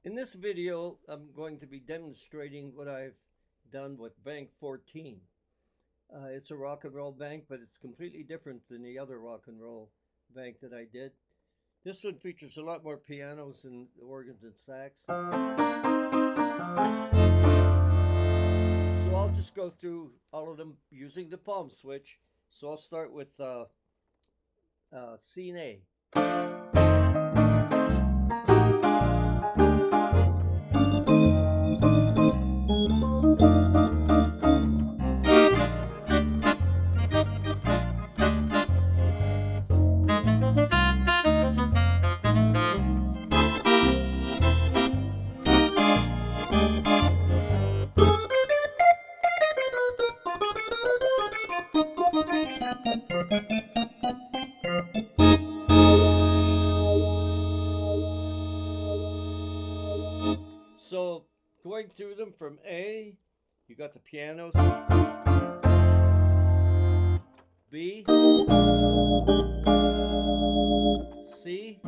In this video, I'm going to be demonstrating what I've done with Bank 14. It's a rock and roll bank, but it's completely different than the other rock and roll bank that I did. This one features a lot more pianos and organs and sax. So I'll just go through all of them using the palm switch. So I'll start with scene A. So going through them from A, you got the pianos, B, C,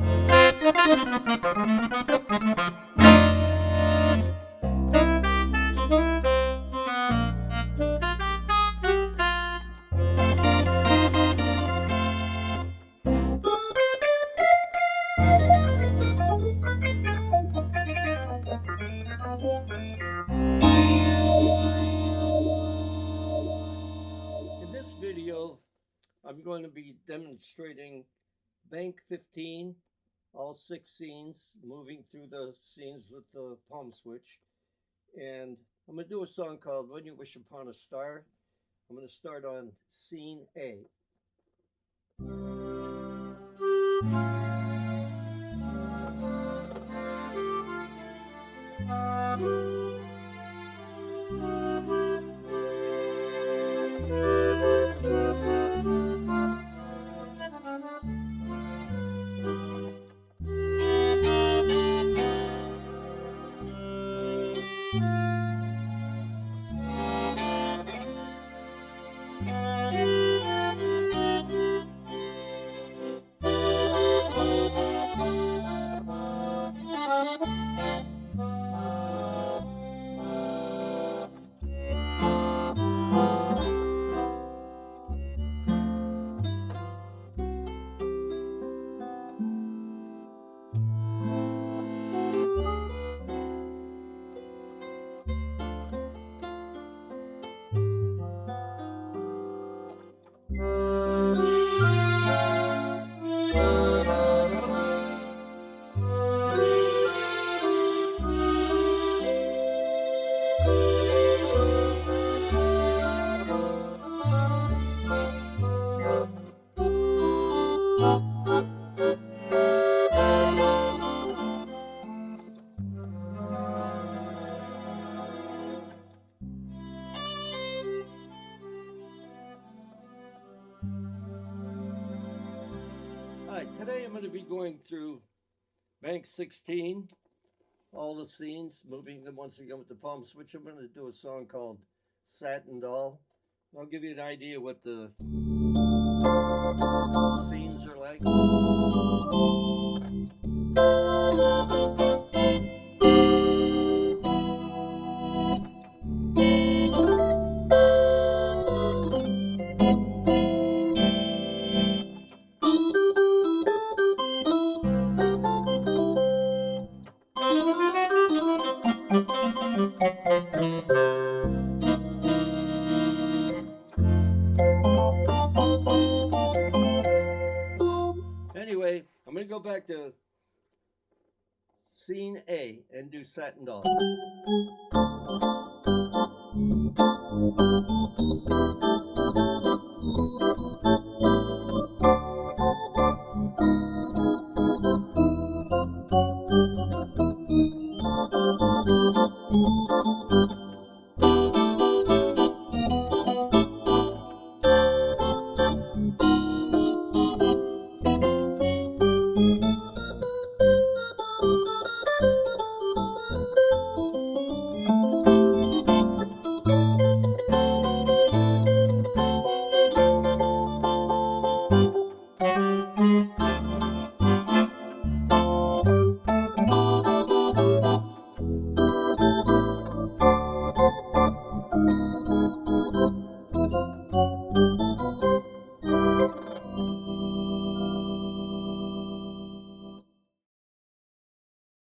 In this video, I'm going to be demonstrating Bank 15, all 6 scenes, moving through the scenes with the palm switch. And I'm going to do a song called When You Wish Upon a Star. I'm going to start on scene A. Alright, today I'm going to be going through Bank 16, all the scenes, moving them once again with the palm switch. I'm going to do a song called Satin Doll. I'll give you an idea what the scenes are like. Anyway, I'm going to go back to scene A and do Satin Doll.